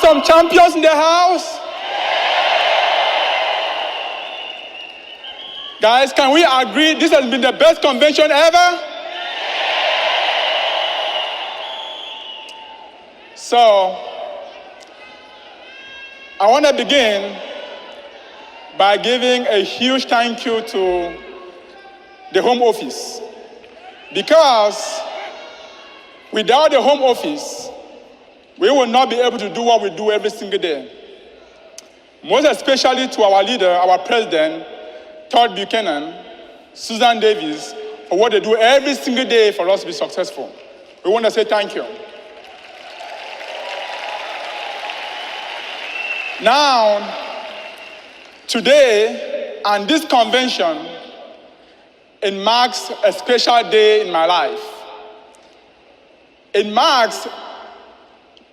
some champions in the house? Guys, can we agree this has been the best convention ever? So, I want to begin by giving a huge thank you to the Home Office. Because without the Home Office, we will not be able to do what we do every single day. Most especially to our leader, our president, Todd Buchanan, Susan Davis, for what they do every single day for us to be successful. We want to say thank you. Now, today, and this convention, it marks a special day in my life. It marks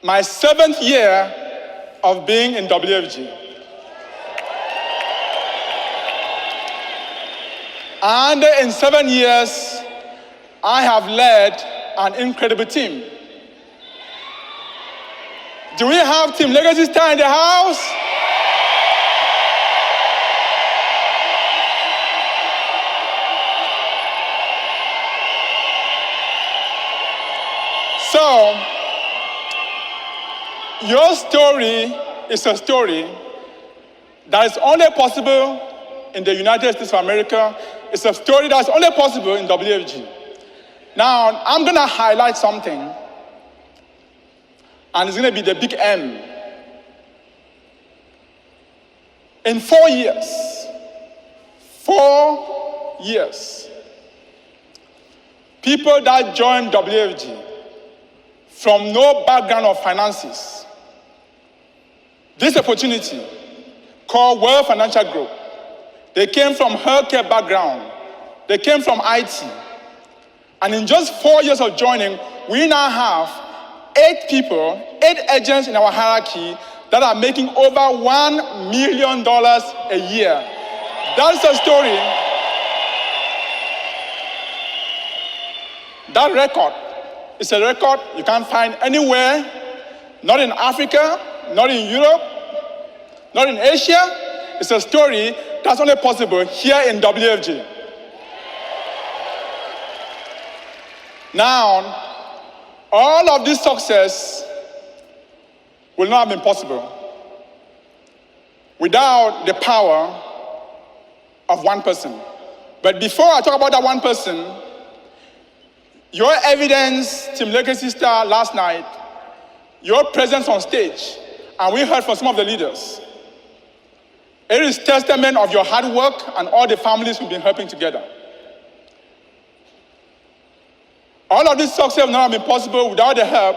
my 7th year of being in WFG. And in 7 years, I have led an incredible team. Do we have Team Legacy Star in the house? So, your story is a story that is only possible in the United States of America. It's a story that's only possible in WFG. Now, I'm going to highlight something, and it's going to be the big M. In 4 years, people that joined WFG from no background of finances, this opportunity called World Financial Group, they came from healthcare background, they came from IT, and in just 4 years of joining, we now have 8 people, 8 agents in our hierarchy that are making over $1 million a year. That's the story. That record is a record you can't find anywhere, not in Africa, not in Europe, not in Asia. It's a story that's only possible here in WFG. Now, all of this success will not have been possible without the power of one person. But before I talk about that one person, your evidence, Team Legacy Star, last night, your presence on stage, and we heard from some of the leaders. It is testament of your hard work and all the families who've been helping together. All of this success would not have been possible without the help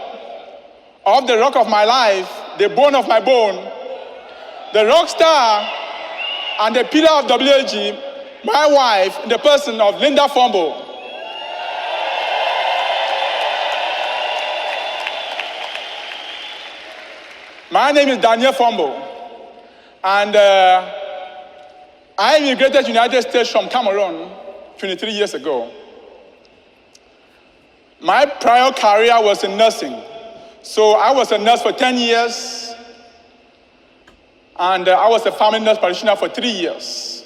of the rock of my life, the bone of my bone, the rock star and the pillar of WFG, my wife, in the person of Linda Fombo. My name is Daniel Fombo, and I immigrated to the United States from Cameroon 23 years ago. My prior career was in nursing. So I was a nurse for 10 years, and I was a family nurse practitioner for 3 years.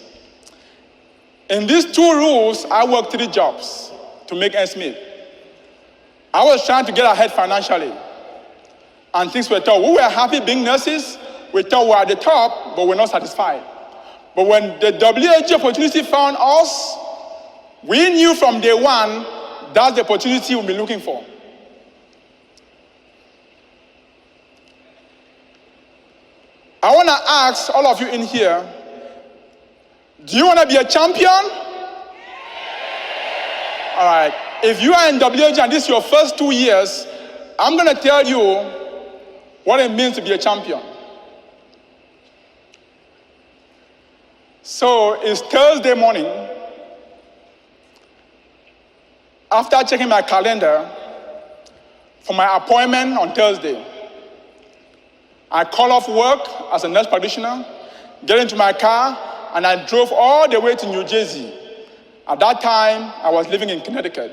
In these 2 roles, I worked 3 jobs to make ends meet. I was trying to get ahead financially, and things were tough. We were happy being nurses. We thought we were at the top, but we're not satisfied. But when the WFG opportunity found us, we knew from day one that's the opportunity we'll be looking for. I want to ask all of you in here, do you want to be a champion? All right. If you are in WFG and this is your first 2 years, I'm going to tell you what it means to be a champion. So it's Thursday morning. After checking my calendar for my appointment on Thursday, I call off work as a nurse practitioner, get into my car, and I drove all the way to New Jersey. At that time, I was living in Connecticut.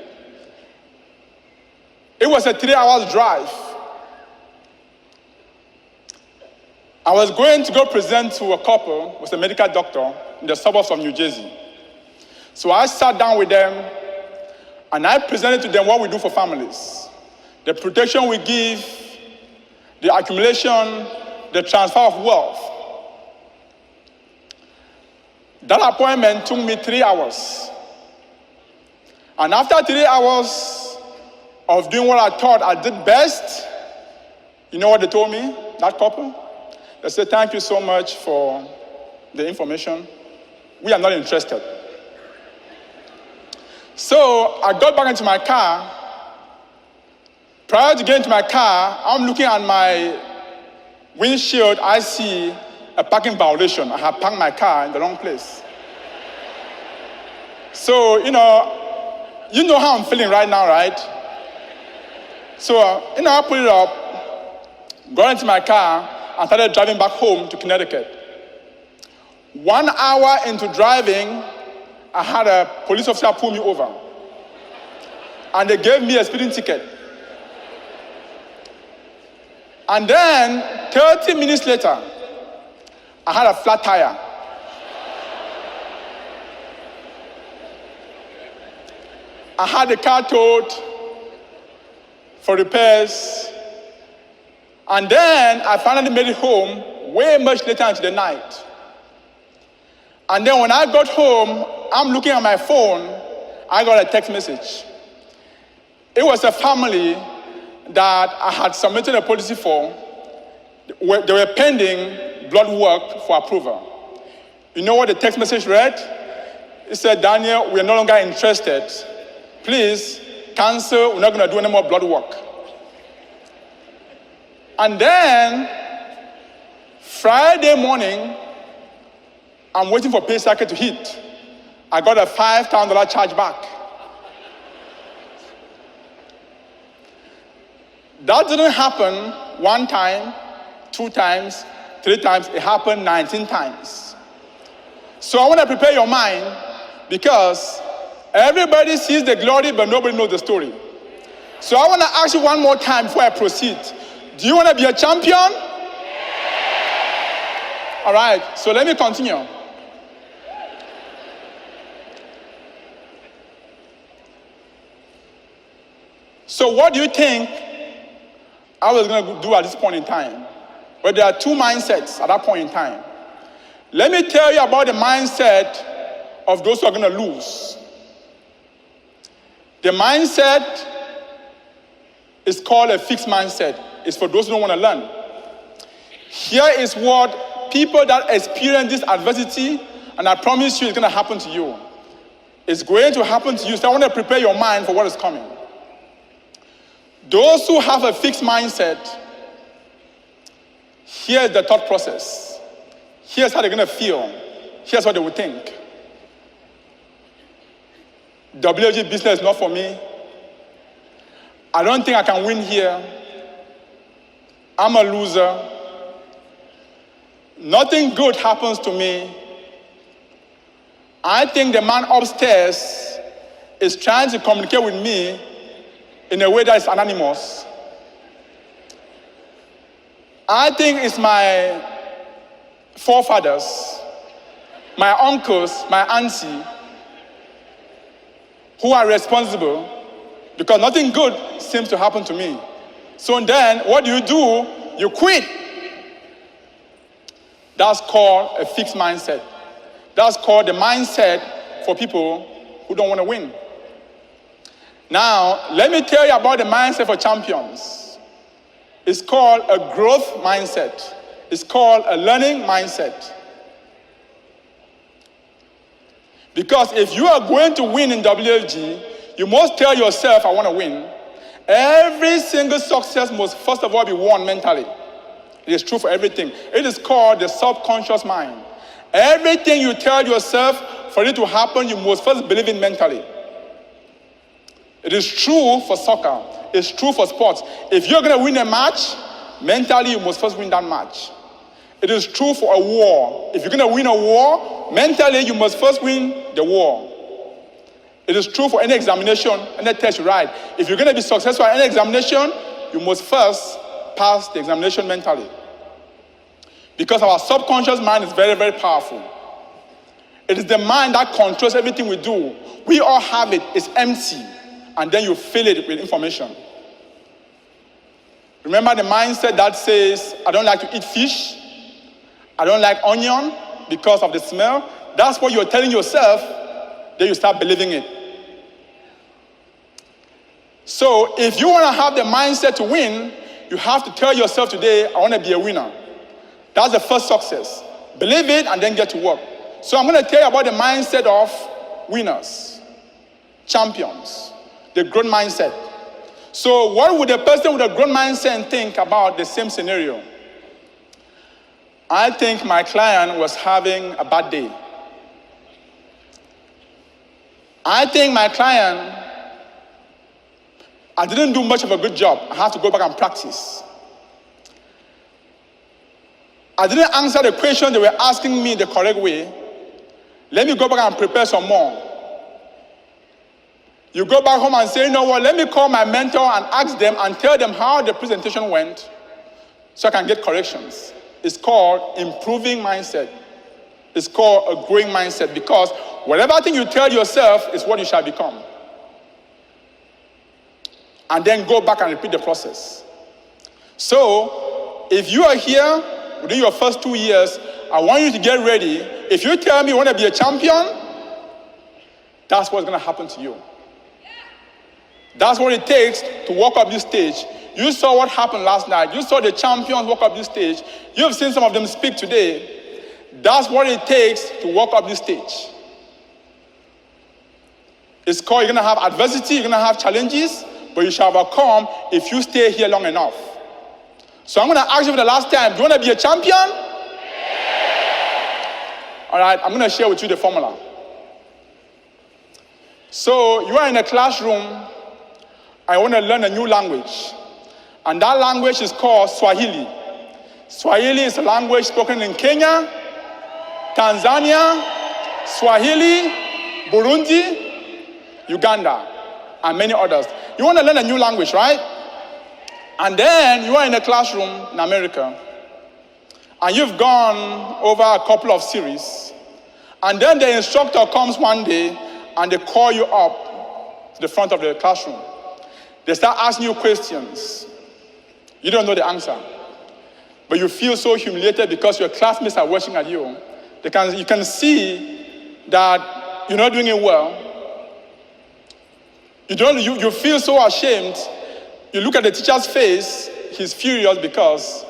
It was a 3-hour drive. I was going to go present to a couple with a medical doctor in the suburbs of New Jersey. So I sat down with them and I presented to them what we do for families. The protection we give, the accumulation, the transfer of wealth. That appointment took me 3 hours. And after 3 hours of doing what I thought I did best, you know what they told me, that couple? They said, thank you so much for the information. We are not interested. So I got back into my car. Prior to getting to my car, I'm looking at my windshield. I see a parking violation. I have parked my car in the wrong place. So, you know how I'm feeling right now, right? So, I put it up, got into my car, and started driving back home to Connecticut. 1 hour into driving, I had a police officer pull me over. And they gave me a speeding ticket. And then, 30 minutes later, I had a flat tire. I had the car towed for repairs. And then I finally made it home way much later into the night. And then when I got home, I'm looking at my phone, I got a text message. It was a family that I had submitted a policy for. They were pending blood work for approval. You know what the text message read? It said, Daniel, we are no longer interested. Please cancel, we're not going to do any more blood work. And then, Friday morning, I'm waiting for pay cycle to hit. I got a $5,000 charge back. That didn't happen 1 time, 2 times, 3 times. It happened 19 times. So I want to prepare your mind because everybody sees the glory, but nobody knows the story. So I want to ask you one more time before I proceed. Do you want to be a champion? All right, so let me continue. So what do you think I was going to do at this point in time? Well, there are 2 mindsets at that point in time. Let me tell you about the mindset of those who are going to lose. The mindset is called a fixed mindset. It's for those who don't want to learn. Here is what people that experience this adversity, and I promise you it's going to happen to you. It's going to happen to you, so I want to prepare your mind for what is coming. Those who have a fixed mindset, here's the thought process. Here's how they're going to feel. Here's what they would think. WFG business is not for me. I don't think I can win here. I'm a loser. Nothing good happens to me. I think the man upstairs is trying to communicate with me in a way that is anonymous. I think it's my forefathers, my uncles, my auntie, who are responsible because nothing good seems to happen to me. So then, what do? You quit. That's called a fixed mindset. That's called the mindset for people who don't want to win. Now, let me tell you about the mindset for champions. It's called a growth mindset. It's called a learning mindset. Because if you are going to win in WFG, you must tell yourself, I want to win. Every single success must first of all be won mentally. It is true for everything. It is called the subconscious mind. Everything you tell yourself, for it to happen, you must first believe in mentally. It is true for soccer. It's true for sports. If you're going to win a match, mentally you must first win that match. It is true for a war. If you're going to win a war, mentally you must first win the war. It is true for any examination, any test you write. If you're going to be successful at any examination, you must first pass the examination mentally. Because our subconscious mind is very, very powerful. It is the mind that controls everything we do. We all have it. It's empty. And then you fill it with information. Remember the mindset that says, I don't like to eat fish. I don't like onion because of the smell. That's what you're telling yourself. Then you start believing it. So if you want to have the mindset to win, you have to tell yourself today, I want to be a winner. That's the first success. Believe it and then get to work. So I'm going to tell you about the mindset of winners, champions, the growth mindset. So what would a person with a growth mindset think about the same scenario? I think my client was having a bad day. I think my client, I didn't do much of a good job. I have to go back and practice. I didn't answer the question they were asking me the correct way. Let me go back and prepare some more. You go back home and say, you know what, let me call my mentor and ask them and tell them how the presentation went so I can get corrections. It's called improving mindset. It's called a growing mindset because whatever thing you tell yourself is what you shall become. And then go back and repeat the process. So, if you are here within your first 2 years, I want you to get ready. If you tell me you want to be a champion, that's what's going to happen to you. That's what it takes to walk up this stage. You saw what happened last night. You saw the champions walk up this stage. You've seen some of them speak today. That's what it takes to walk up this stage. It's called, you're going to have adversity, you're going to have challenges, but you shall overcome if you stay here long enough. So I'm going to ask you for the last time, do you want to be a champion? All right, I'm going to share with you the formula. So you are in a classroom. I want to learn a new language. And that language is called Swahili. Swahili is a language spoken in Kenya, Tanzania, Swahili, Burundi, Uganda, and many others. You want to learn a new language, right? And then you are in a classroom in America, and you've gone over a couple of series, and then the instructor comes one day, and they call you up to the front of the classroom. They start asking you questions. You don't know the answer, but you feel so humiliated because your classmates are watching at you. You can see that you're not doing it well. You feel so ashamed. You look at the teacher's face, he's furious because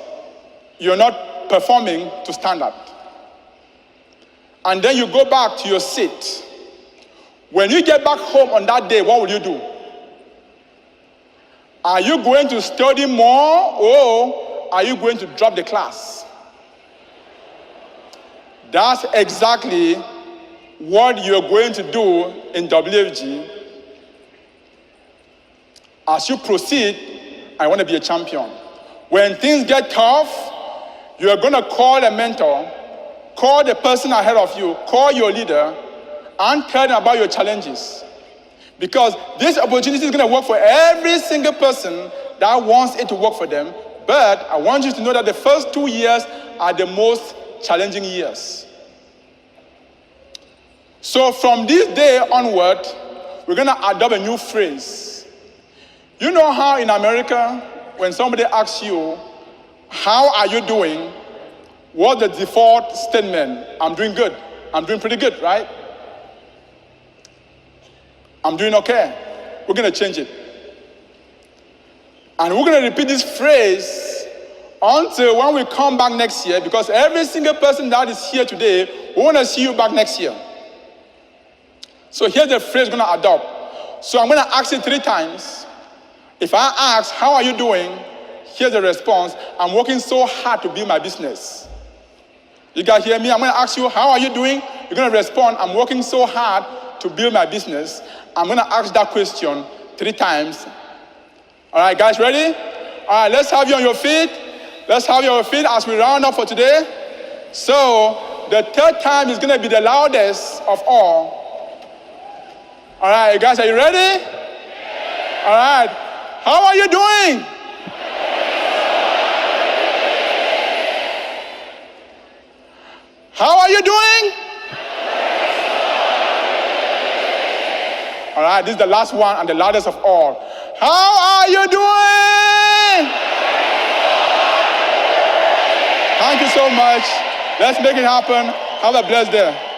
you're not performing to standard. And then you go back to your seat. When you get back home on that day, what will you do? Are you going to study more or are you going to drop the class? That's exactly what you're going to do in WFG. As you proceed, I want to be a champion. When things get tough, you're going to call a mentor, call the person ahead of you, call your leader, and tell them about your challenges. Because this opportunity is going to work for every single person that wants it to work for them. But I want you to know that the first 2 years are the most challenging years. So from this day onward, we're going to adopt a new phrase. You know how in America, when somebody asks you, how are you doing? What's the default statement? I'm doing good. I'm doing pretty good, right? I'm doing okay. We're going to change it. And we're going to repeat this phrase until when we come back next year, because every single person that is here today, we want to see you back next year. So here's the phrase we're going to adopt. So I'm going to ask it 3 times. If I ask, how are you doing? Here's the response. I'm working so hard to build my business. You guys hear me? I'm going to ask you, how are you doing? You're going to respond, I'm working so hard to build my business. I'm going to ask that question 3 times. All right, guys, ready? All right, let's have you on your feet. Let's have you on your feet as we round up for today. So the 3rd time is going to be the loudest of all. All right, guys, are you ready? All right. How are you doing? How are you doing? All right, this is the last one and the loudest of all. How are you doing? Thank you so much. Let's make it happen. Have a blessed day.